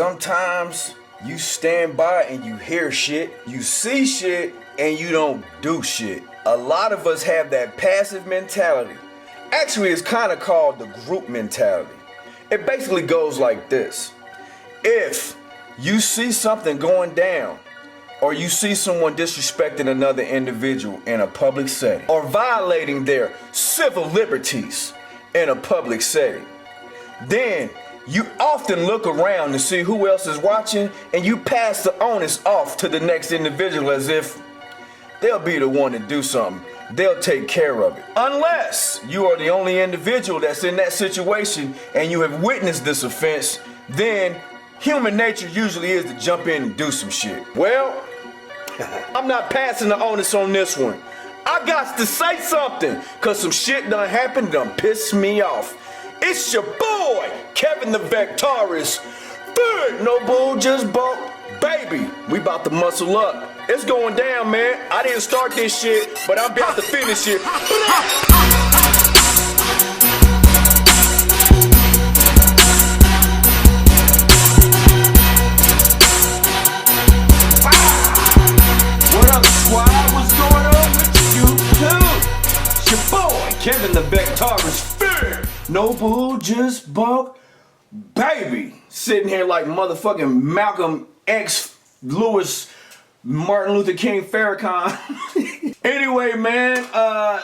Sometimes you stand by and you hear shit, you see shit, and you don't do shit. A lot of us have that passive mentality. Actually, it's kind of called the group mentality. It basically goes like this. If you see something going down, or you see someone disrespecting another individual in a public setting, or violating their civil liberties in a public setting, then you often look around to see who else is watching, and you pass the onus off to the next individual as if they'll be the one to do something. They'll take care of it. Unless you are the only individual that's in that situation and you have witnessed this offense, then human nature usually is to jump in and do some shit. Well, I'm not passing the onus on this one. I got to say something, cause some shit done happened, done pissed me off. It's your boy, Kevin the Vectorist. Good, no bull, just bulk. Baby, we about to muscle up. It's going down, man. I didn't start this shit, but I'm about to finish it. What up, squad? What's going on with you too? It's your boy, Kevin the Vectorist. No bull, just bulk. Baby, sitting here like motherfucking Malcolm X Lewis Martin Luther King Farrakhan. Anyway, man,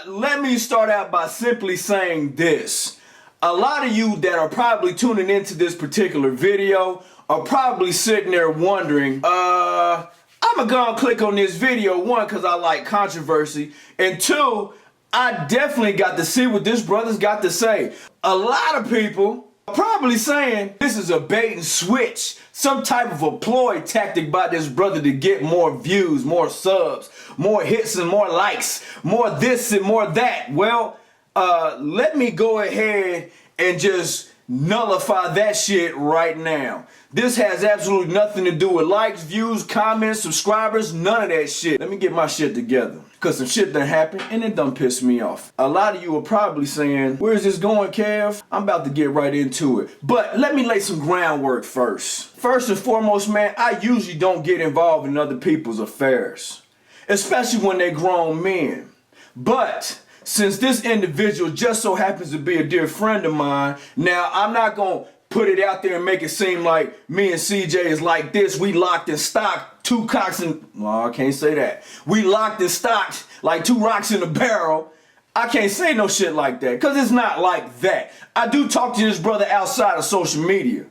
let me start out by simply saying this. A lot of you that are probably tuning into this particular video are probably sitting there wondering, I'm gonna go and click on this video, one, because I like controversy, and two, I definitely got to see what this brother's got to say. A lot of people are probably saying this is a bait and switch, some type of a ploy tactic by this brother to get more views, more subs, more hits and more likes, more this and more that. Well, let me go ahead and just nullify that shit right now. This has absolutely nothing to do with likes, views, comments, subscribers, none of that shit. Let me get my shit together, cause some shit done happened and it done pissed me off. A lot of you are probably saying, where's this going, Kev? I'm about to get right into it. But let me lay some groundwork first. First and foremost, man, I usually don't get involved in other people's affairs, especially when they're grown men. But since this individual just so happens to be a dear friend of mine, now I'm not gonna put it out there and make it seem like me and CJ is like this. We locked in stock, two cocks in, well, I can't say that. We locked in stock like two rocks in a barrel. I can't say no shit like that, because it's not like that. I do talk to this brother outside of social media.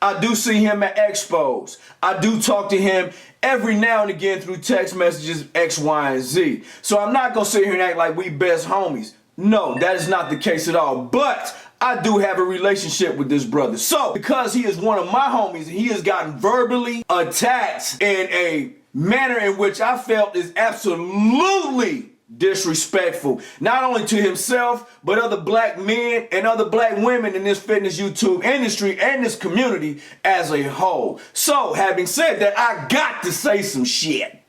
I do see him at expos. I do talk to him every now and again through text messages, X, Y, and Z. So I'm not gonna sit here and act like we best homies. No, that is not the case at all. But I do have a relationship with this brother. So, because he is one of my homies and he has gotten verbally attacked in a manner in which I felt is absolutely disrespectful, not only to himself, but other black men and other black women in this fitness YouTube industry and this community as a whole. So, having said that, I got to say some shit.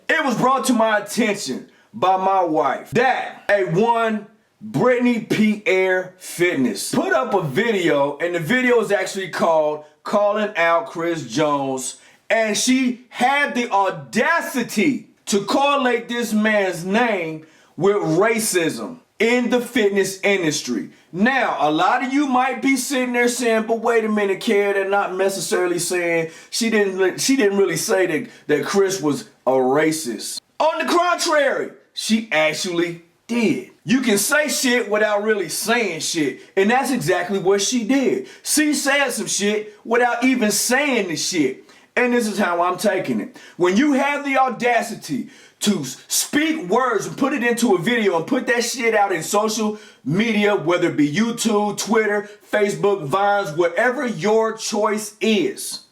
It was brought to my attention by my wife that one Brittany Pierre Fitness put up a video, and the video is actually called Calling Out Chris Jones, and she had the audacity to correlate this man's name with racism in the fitness industry. Now, a lot of you might be sitting there saying, but wait a minute, Karen, they're not necessarily saying she didn't really say that Chris was a racist. On the contrary, she actually did. You can say shit without really saying shit, and that's exactly what she did. She said some shit without even saying the shit, and this is how I'm taking it. When you have the audacity to speak words and put it into a video and put that shit out in social media, whether it be YouTube, Twitter, Facebook, Vines, whatever your choice is,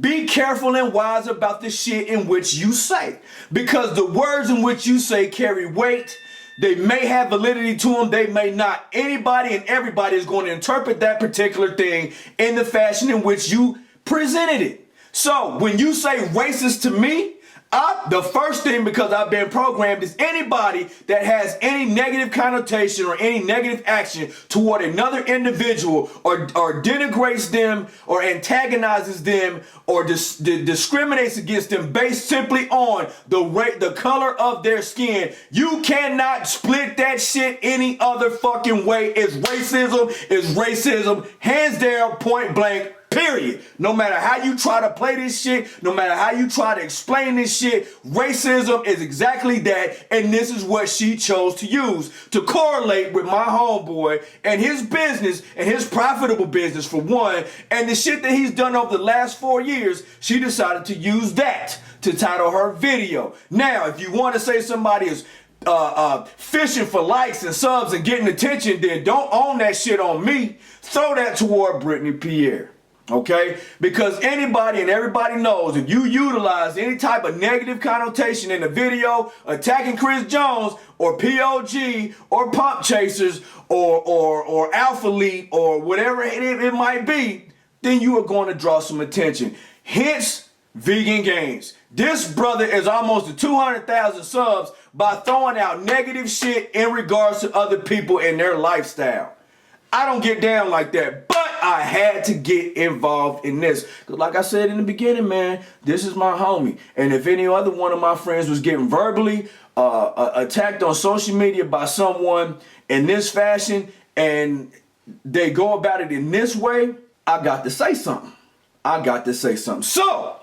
be careful and wise about the shit in which you say, because the words in which you say carry weight. They may have validity to them, they may not. Anybody and everybody is going to interpret that particular thing in the fashion in which you presented it. So when you say racist to me, The first thing, because I've been programmed, is anybody that has any negative connotation or any negative action toward another individual or denigrates them or antagonizes them or discriminates against them based simply on the color of their skin, you cannot split that shit any other fucking way. It's racism, hands down, point blank. Period. No matter how you try to play this shit, no matter how you try to explain this shit, racism is exactly that, and this is what she chose to use to correlate with my homeboy and his business and his profitable business for one, and the shit that he's done over the last 4 years. She decided to use that to title her video. Now, if you want to say somebody is fishing for likes and subs and getting attention, then don't own that shit on me. Throw that toward Brittany Pierre. Okay? Because anybody and everybody knows if you utilize any type of negative connotation in a video attacking Chris Jones or POG or Pump Chasers or Alpha Lead or whatever it might be, then you are going to draw some attention. Hence, Vegan Gains. This brother is almost to 200,000 subs by throwing out negative shit in regards to other people and their lifestyle. I don't get down like that, but I had to get involved in this. Because like I said in the beginning, man, this is my homie. And if any other one of my friends was getting verbally attacked on social media by someone in this fashion and they go about it in this way, I got to say something. So,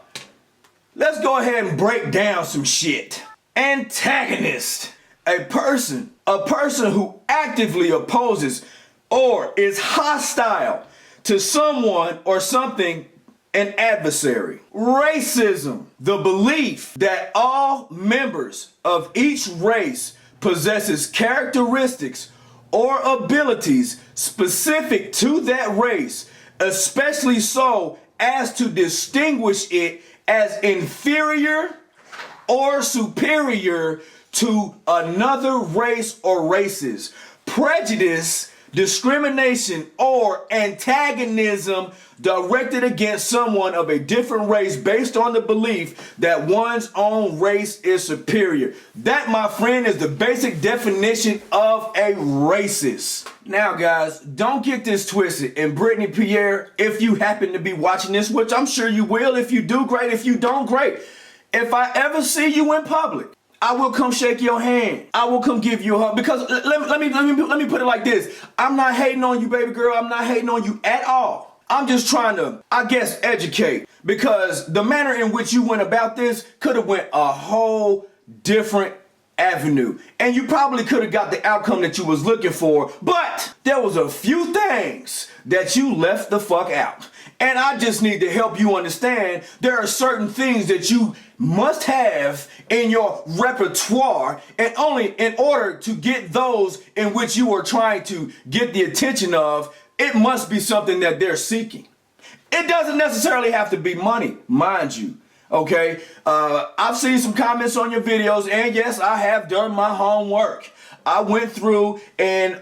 let's go ahead and break down some shit. Antagonist. A person who actively opposes or is hostile to someone or something, an adversary. Racism, the belief that all members of each race possesses characteristics or abilities specific to that race, especially so as to distinguish it as inferior or superior to another race or races. Prejudice, discrimination, or antagonism directed against someone of a different race based on the belief that one's own race is superior. That, my friend, is the basic definition of a racist. Now, guys, don't get this twisted. And Brittany Pierre, if you happen to be watching this, which I'm sure you will, if you do, great. If you don't, great. If I ever see you in public, I will come shake your hand. I will come give you a hug. Because let me put it like this. I'm not hating on you, baby girl. I'm not hating on you at all. I'm just trying to, I guess, educate. Because the manner in which you went about this could have went a whole different avenue. And you probably could have got the outcome that you was looking for. But there was a few things that you left the fuck out. And I just need to help you understand there are certain things that you must have in your repertoire, and only in order to get those in which you are trying to get the attention of, it must be something that they're seeking. It doesn't necessarily have to be money, mind you. Okay, I've seen some comments on your videos, and yes, I have done my homework. I went through, and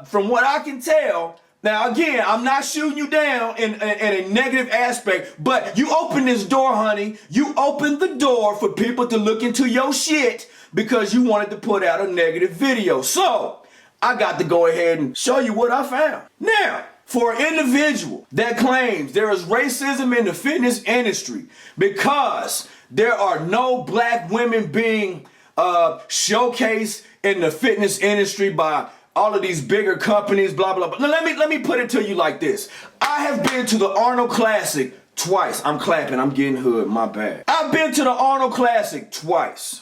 from what I can tell, now again, I'm not shooting you down in a negative aspect, but you open this door, honey. You opened the door for people to look into your shit because you wanted to put out a negative video. So, I got to go ahead and show you what I found. Now, for an individual that claims there is racism in the fitness industry because there are no black women being showcased in the fitness industry by all of these bigger companies, blah, blah, blah. Let me put it to you like this. I have been to the Arnold Classic twice. I'm clapping, I'm getting hood, my bad. I've been to the Arnold Classic twice.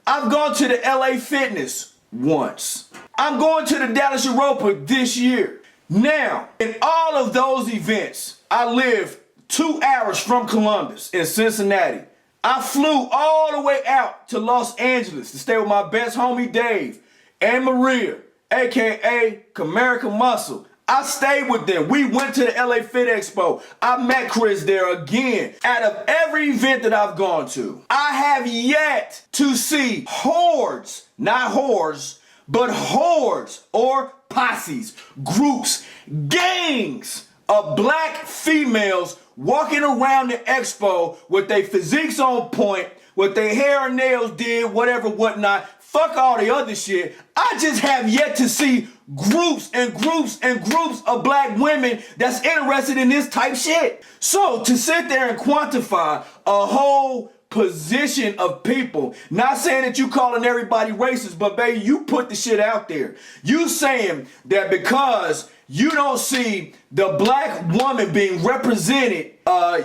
I've gone to the LA Fitness once. I'm going to the Dallas Europa this year. Now, in all of those events, I live 2 hours from Columbus in Cincinnati. I flew all the way out to Los Angeles to stay with my best homie Dave and Maria, aka Comerica Muscle. I stayed with them. We went to the LA Fit Expo. I met Chris there again. Out of every event that I've gone to, I have yet to see hordes, not whores, but hordes or posses, groups, gangs of black females walking around the expo with their physiques on point, with their hair and nails did, whatever, whatnot. Fuck all the other shit. I just have yet to see groups and groups and groups of black women that's interested in this type shit. So to sit there and quantify a whole position of people, not saying that you calling everybody racist, but baby, you put the shit out there. You saying that because you don't see the black woman being represented,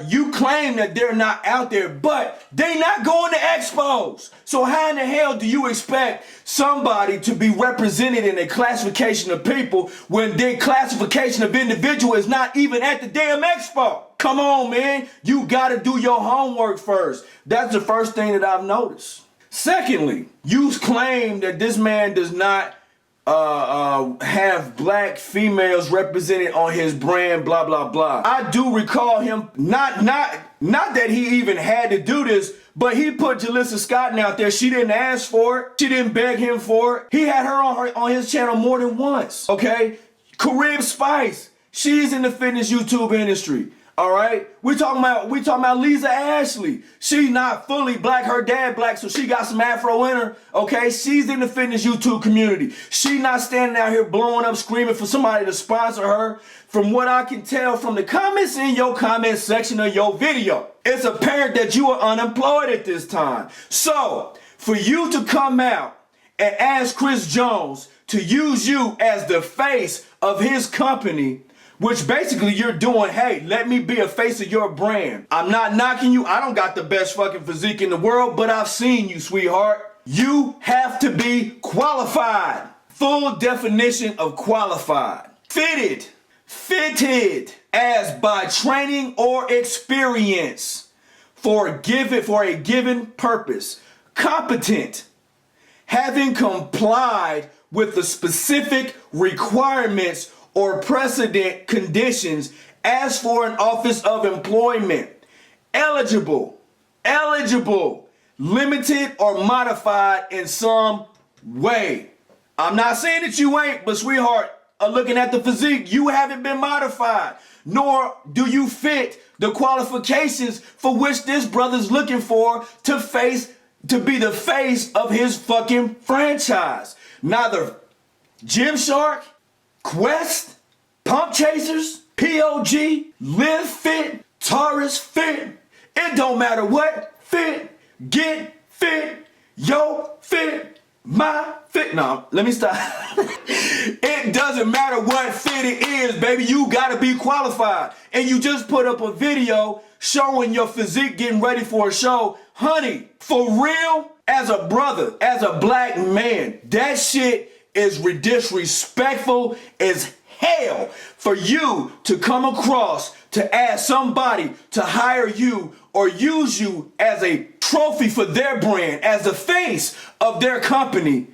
you claim that they're not out there, but they not going to expos. So how in the hell do you expect somebody to be represented in a classification of people when their classification of individual is not even at the damn expo? Come on, man. You got to do your homework first. That's the first thing that I've noticed. Secondly, you claim that this man does not have black females represented on his brand, blah, blah, blah. I do recall him, not that he even had to do this, but he put Jalissa Scott out there. She didn't ask for it. She didn't beg him for it. He had her on his channel more than once, okay? Carib Spice, she's in the fitness YouTube industry. All right, we talking about Lisa Ashley. She's not fully black. Her dad black, so she got some Afro in her. Okay, she's in the fitness YouTube community. She not standing out here blowing up, screaming for somebody to sponsor her. From what I can tell from the comments in your comment section of your video, it's apparent that you are unemployed at this time. So for you to come out and ask Chris Jones to use you as the face of his company, which basically you're doing, hey, let me be a face of your brand. I'm not knocking you. I don't got the best fucking physique in the world, but I've seen you, sweetheart. You have to be qualified. Full definition of qualified. Fitted as by training or experience for a given purpose. Competent, having complied with the specific requirements or precedent conditions as for an office of employment. Eligible, limited or modified in some way. I'm not saying that you ain't, but sweetheart, looking at the physique, you haven't been modified, nor do you fit the qualifications for which this brother's looking for to be the face of his fucking franchise. Neither Gymshark, Quest, Pump Chasers, POG, Live Fit, Taurus Fit, it don't matter what, fit, get fit, yo fit, my fit. No, let me stop. It doesn't matter what fit it is, baby, you gotta be qualified. And you just put up a video showing your physique getting ready for a show. Honey, for real, as a brother, as a black man, that shit is disrespectful as hell for you to come across to ask somebody to hire you or use you as a trophy for their brand, as the face of their company,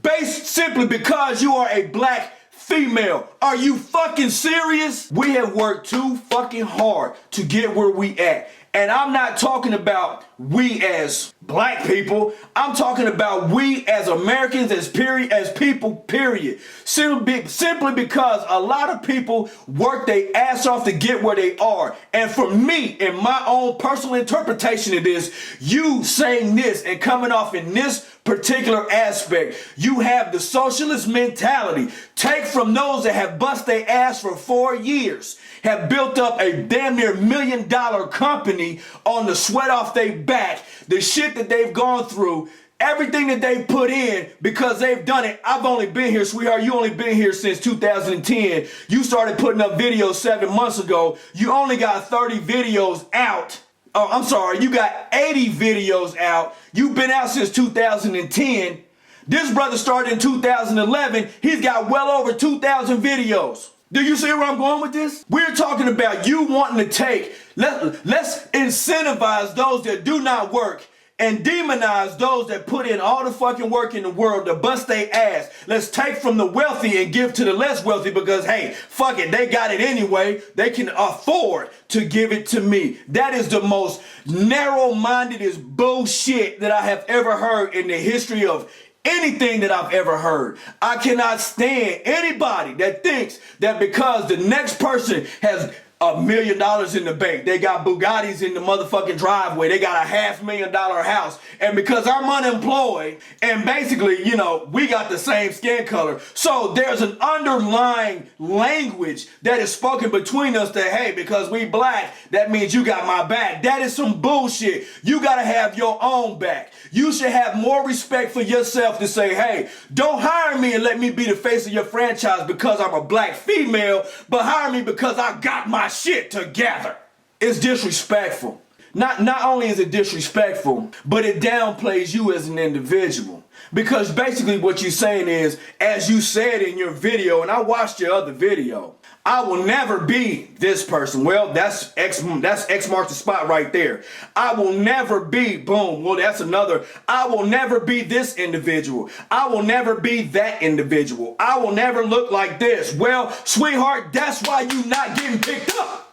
based simply because you are a black female. Are you fucking serious? We have worked too fucking hard to get where we at. And I'm not talking about we as black people. I'm talking about we as Americans, as people, period. Simply because a lot of people work their ass off to get where they are. And for me, in my own personal interpretation of this, you saying this and coming off in this particular aspect, you have the socialist mentality. Take from those that have bust their ass for 4 years, have built up a damn near $1 million company on the sweat off their back, the shit that they've gone through, everything that they put in because they've done it. I've only been here, sweetheart. You only been here since 2010. You started putting up videos 7 months ago. You only got 30 videos out. Oh, I'm sorry. You got 80 videos out. You've been out since 2010. This brother started in 2011. He's got well over 2,000 videos. Do you see where I'm going with this? We're talking about you wanting to take, let's incentivize those that do not work and demonize those that put in all the fucking work in the world to bust their ass. Let's take from the wealthy and give to the less wealthy because, hey, fuck it, they got it anyway. They can afford to give it to me. That is the most narrow-mindedest bullshit that I have ever heard in the history of anything that I've ever heard. I cannot stand anybody that thinks that because the next person has $1 million in the bank. They got Bugattis in the motherfucking driveway. They got a $500,000 house. And because I'm unemployed, and basically, you know, we got the same skin color. So there's an underlying language that is spoken between us that, hey, because we black, that means you got my back. That is some bullshit. You gotta have your own back. You should have more respect for yourself to say, hey, don't hire me and let me be the face of your franchise because I'm a black female, but hire me because I got my shit together. It's disrespectful. Not only is it disrespectful, but it downplays you as an individual. Because basically what you're saying is, as you said in your video, and I watched your other video, I will never be this person. Well, that's X marks the spot right there. I will never be, boom, well, that's another. I will never be this individual. I will never be that individual. I will never look like this. Well, sweetheart, that's why you not getting picked up.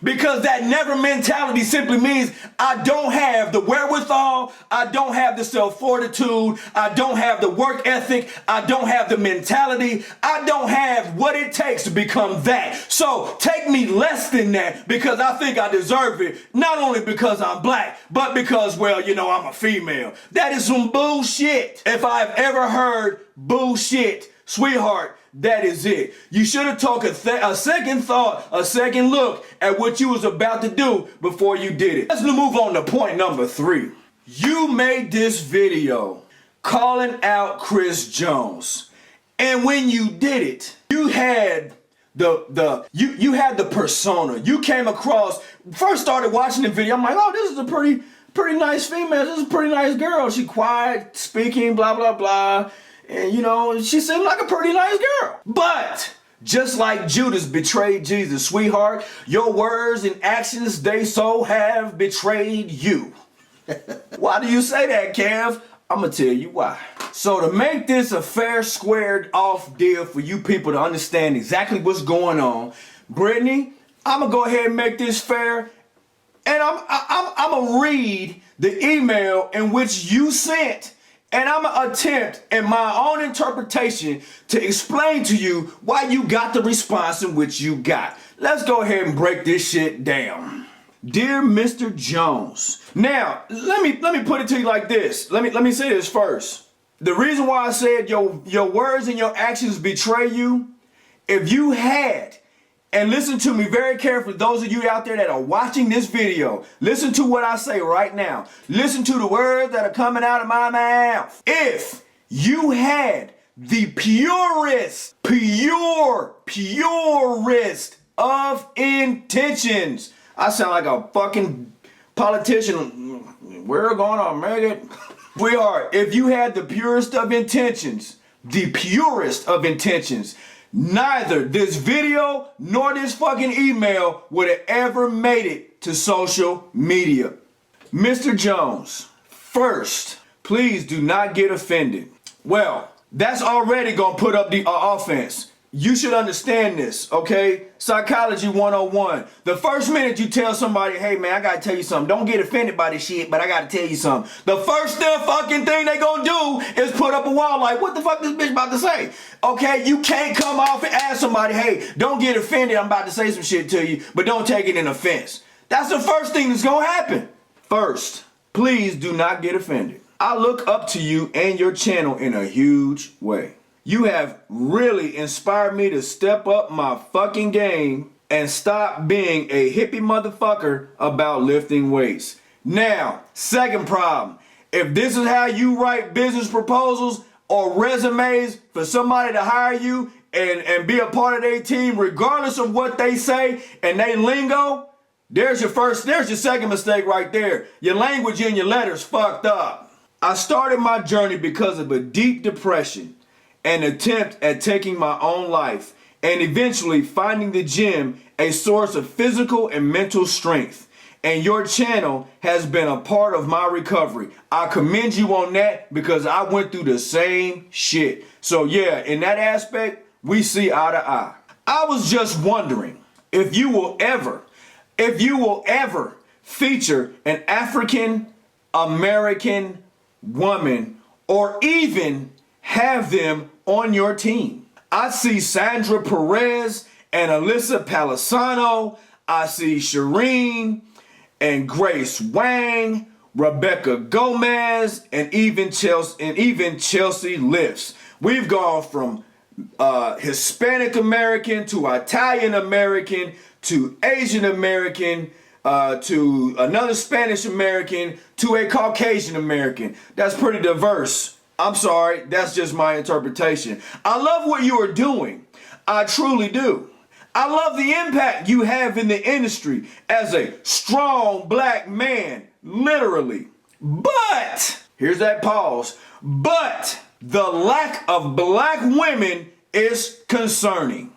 Because that never mentality simply means I don't have the wherewithal, I don't have the self-fortitude, I don't have the work ethic, I don't have the mentality, I don't have what it takes to become that. So take me less than that because I think I deserve it, not only because I'm black, but because, well, you know, I'm a female. That is some bullshit. If I've ever heard bullshit, sweetheart, that is it. You should have took a second thought, a second look at what you was about to do before you did it. Let's move on to point number 3. You made this video calling out Chris Jones. And when you did it, you had you had the persona. You came across, first started watching the video, I'm like, oh, this is a pretty nice female. This is a pretty nice girl. She quiet, speaking, blah, blah, blah. And, you know, she seemed like a pretty nice girl. But just like Judas betrayed Jesus, sweetheart, your words and actions, they so have betrayed you. Why do you say that, Kev? I'm going to tell you why. So to make this a fair, squared off deal for you people to understand exactly what's going on, Brittany, I'm going to go ahead and make this fair. And I'm going to read the email in which you sent. And I'm going to attempt in my own interpretation to explain to you why you got the response in which you got. Let's go ahead and break this shit down. Dear Mr. Jones. Now, let me put it to you like this. Let me say this first. The reason why I said your words and your actions betray you, if you had, and listen to me very carefully, those of you out there that are watching this video, listen to what I say right now. Listen to the words that are coming out of my mouth. If you had the purest of intentions, I sound like a fucking politician. We're gonna make it. We are. If you had the purest of intentions, neither this video nor this fucking email would have ever made it to social media. Mr. Jones, first, please do not get offended. Well, that's already gonna put up the offense. You should understand this, okay? Psychology 101. The first minute you tell somebody, hey man, I gotta tell you something. Don't get offended by this shit, but I gotta tell you something. The first fucking thing they gonna do is put up a wall like, what the fuck this bitch about to say? Okay, you can't come off and ask somebody, hey, don't get offended, I'm about to say some shit to you, but don't take it in offense. That's the first thing that's gonna happen. First, please do not get offended. I look up to you and your channel in a huge way. You have really inspired me to step up my fucking game and stop being a hippie motherfucker about lifting weights. Now, second problem. If this is how you write business proposals or resumes for somebody to hire you and be a part of their team, regardless of what they say and they lingo, there's your second mistake right there. Your language in your letters fucked up. I started my journey because of a deep depression, an attempt at taking my own life, and eventually finding the gym a source of physical and mental strength. And your channel has been a part of my recovery. I commend you on that because I went through the same shit. So yeah, in that aspect, we see eye to eye. I was just wondering if you will ever feature an African American woman or even have them on your team. I see Sandra Perez and Alyssa Palisano. I see Shireen and Grace Wang, Rebecca Gomez, and even Chelsea Lifts. We've gone from Hispanic American to Italian American to Asian American to another Spanish American to a Caucasian American. That's pretty diverse. I'm sorry, that's just my interpretation. I love what you are doing. I truly do. I love the impact you have in the industry as a strong black man, literally. But, here's that pause, but the lack of black women is concerning.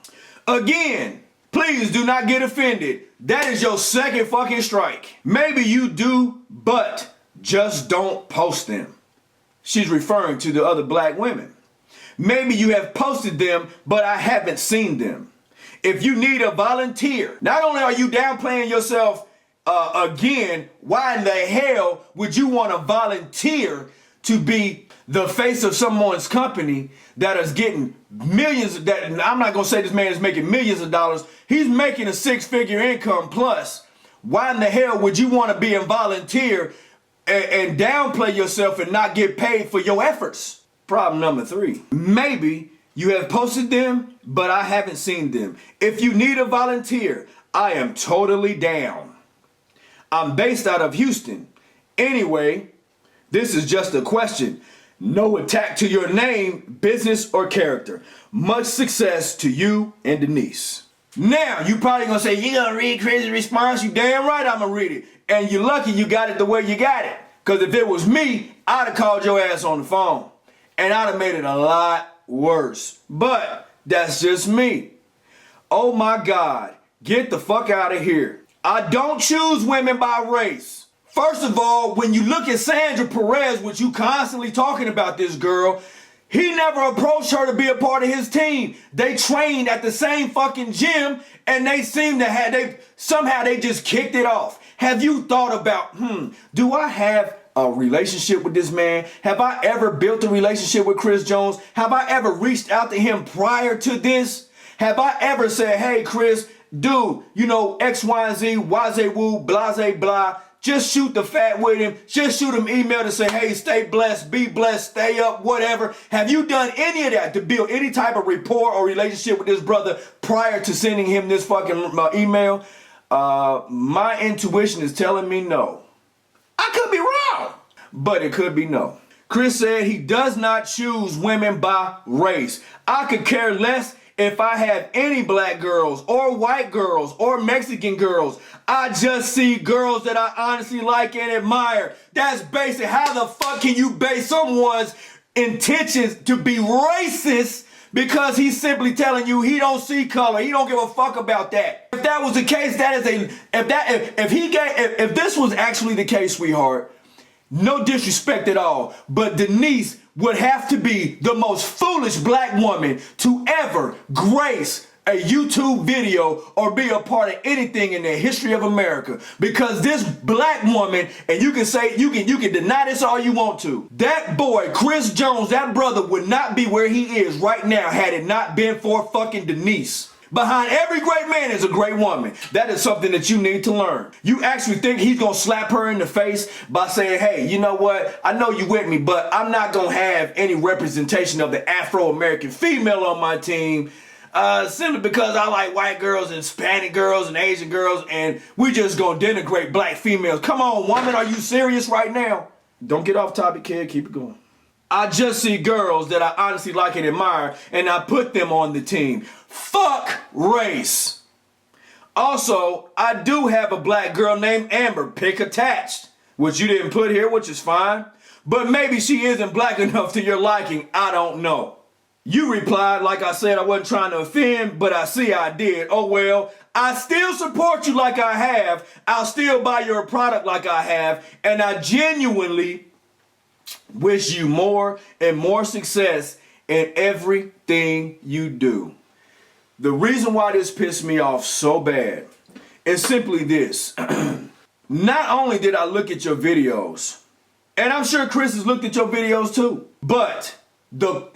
Again, please do not get offended. That is your second fucking strike. Maybe you do, but just don't post them. She's referring to the other black women. Maybe you have posted them, but I haven't seen them. If you need a volunteer, not only are you downplaying yourself again, why in the hell would you want to volunteer to be the face of someone's company that is getting millions of that? I'm not going to say this man is making millions of dollars. He's making a six-figure income plus. Why in the hell would you want to be a volunteer and downplay yourself and not get paid for your efforts? Problem number 3. Maybe you have posted them, but I haven't seen them. If you need a volunteer, I am totally down. I'm based out of Houston. Anyway, this is just a question. No attack to your name, business, or character. Much success to you and Denise. Now, you probably gonna say, you gonna read Chris's response? You damn right I'm gonna read it. And you're lucky you got it the way you got it. Because if it was me, I'd have called your ass on the phone. And I'd have made it a lot worse. But that's just me. Oh my God, get the fuck out of here. I don't choose women by race. First of all, when you look at Sandra Perez, which you constantly talking about this girl, he never approached her to be a part of his team. They trained at the same fucking gym and they seem to have, somehow they just kicked it off. Have you thought about, do I have a relationship with this man? Have I ever built a relationship with Chris Jones? Have I ever reached out to him prior to this? Have I ever said, hey Chris, dude, you know, X, Y, and Z, wazay woo, blase blah. Just shoot the fat with him. Just shoot him email to say, hey, stay blessed, be blessed, stay up, whatever. Have you done any of that to build any type of rapport or relationship with this brother prior to sending him this fucking email? My intuition is telling me no. I could be wrong, but it could be no. Chris said he does not choose women by race. I could care less if I have any black girls or white girls or Mexican girls. I just see girls that I honestly like and admire. That's basic. How the fuck can you base someone's intentions to be racist because he's simply telling you he don't see color? He don't give a fuck about that. If that was the case, that is if this was actually the case, sweetheart, no disrespect at all, but Denise would have to be the most foolish black woman to ever grace a YouTube video or be a part of anything in the history of America. Because this black woman, and you can say, you can deny this all you want to, that boy, Chris Jones, that brother would not be where he is right now had it not been for fucking Denise. Behind every great man is a great woman. That is something that you need to learn. You actually think he's gonna slap her in the face by saying, hey, you know what? I know you with me, but I'm not gonna have any representation of the Afro-American female on my team simply because I like white girls and Hispanic girls and Asian girls, and we just gonna denigrate black females. Come on, woman, are you serious right now? Don't get off topic, kid. Keep it going. I just see girls that I honestly like and admire, and I put them on the team. Fuck race. Also, I do have a black girl named Amber, pick attached, which you didn't put here, which is fine. But maybe she isn't black enough to your liking, I don't know. You replied, like I said, I wasn't trying to offend, but I see I did. Oh well, I still support you like I have. I'll still buy your product like I have. And I genuinely wish you more and more success in everything you do. The reason why this pissed me off so bad is simply this. Not only did I look at your videos, and I'm sure Chris has looked at your videos too, but the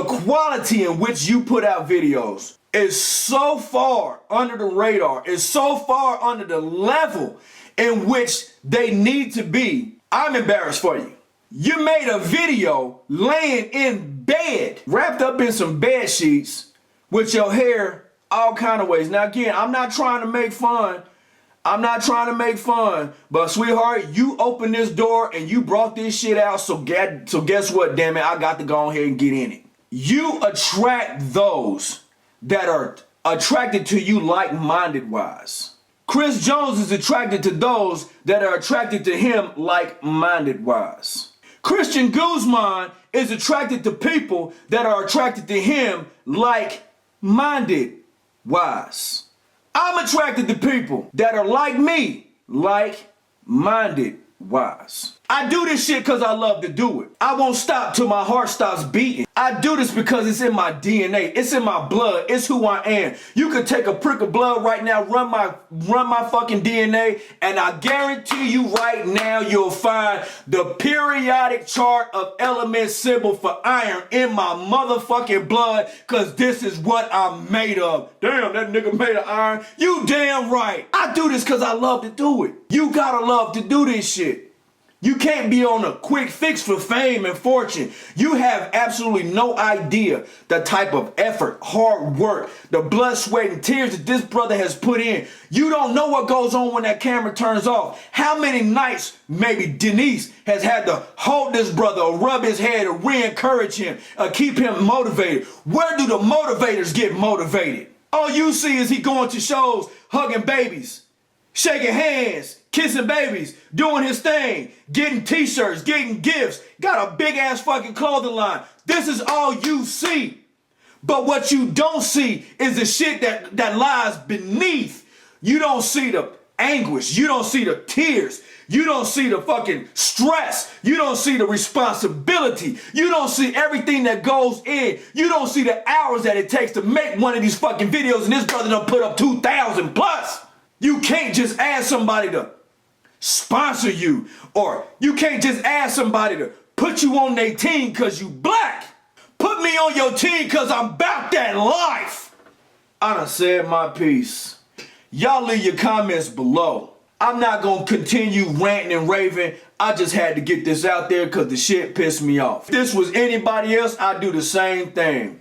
quality in which you put out videos is so far under the radar, is so far under the level in which they need to be. I'm embarrassed for you. You made a video laying in bed, wrapped up in some bed sheets with your hair all kind of ways. Now again, I'm not trying to make fun. I'm not trying to make fun, but sweetheart, you opened this door and you brought this shit out, so guess what, damn it, I got to go ahead and get in it. You attract those that are attracted to you like-minded wise. Chris Jones is attracted to those that are attracted to him like-minded wise. Christian Guzman is attracted to people that are attracted to him like-minded wise. I'm attracted to people that are like me, like-minded wise. I do this shit because I love to do it. I won't stop till my heart stops beating. I do this because it's in my DNA. It's in my blood. It's who I am. You could take a prick of blood right now, run my fucking DNA, and I guarantee you right now you'll find the periodic chart of element symbol for iron in my motherfucking blood, because this is what I'm made of. Damn, that nigga made of iron. You damn right. I do this because I love to do it. You gotta love to do this shit. You can't be on a quick fix for fame and fortune. You have absolutely no idea the type of effort, hard work, the blood, sweat, and tears that this brother has put in. You don't know what goes on when that camera turns off. How many nights maybe Denise has had to hold this brother or rub his head or re-encourage him or keep him motivated. Where do the motivators get motivated? All you see is he going to shows, hugging babies, shaking hands, kissing babies, doing his thing, getting t-shirts, getting gifts, got a big ass fucking clothing line. This is all you see. But what you don't see is the shit that lies beneath. You don't see the anguish. You don't see the tears. You don't see the fucking stress. You don't see the responsibility. You don't see everything that goes in. You don't see the hours that it takes to make one of these fucking videos, and this brother done put up 2,000 plus. You can't just ask somebody to sponsor you, or you can't just ask somebody to put you on their team because you black. Put me on your team because I'm about that life. I done said my piece. Y'all leave your comments below. I'm not gonna continue ranting and raving. I just had to get this out there because the shit pissed me off. If this was anybody else, I'd do the same thing.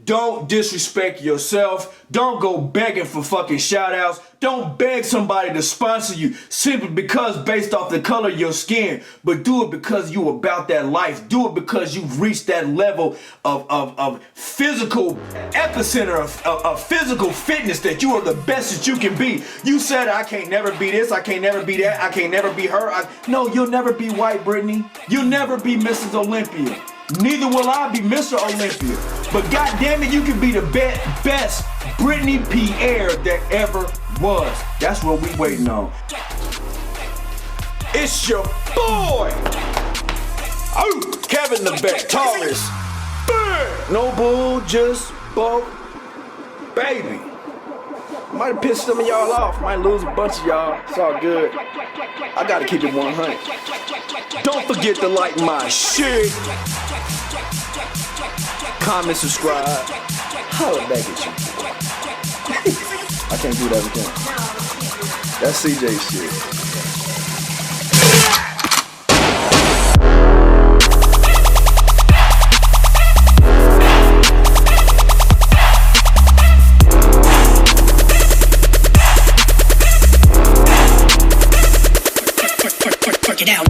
Don't disrespect yourself. Don't go begging for fucking shout outs. Don't beg somebody to sponsor you simply because based off the color of your skin. But do it because you about that life. Do it because you've reached that level of physical epicenter of physical fitness that you are the best that you can be. You said, I can't never be this, I can't never be that, I can't never be her. No, you'll never be white Brittany. You'll never be Mrs. Olympia. Neither will I be Mr. Olympia. But goddamn it, you can be the best Brittany Pierre that ever was. That's what we waiting on. It's your boy, Kevin the Vectorist. No bull, just bulk, baby. Might have pissed some of y'all off. Might lose a bunch of y'all. It's all good. I gotta keep it 100. Don't forget to like my shit. Comment, subscribe. Holla back at you. I can't do that again. That's CJ shit. Work it out.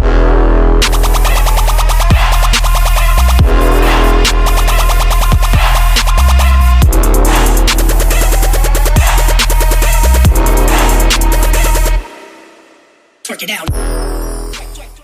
Work it out.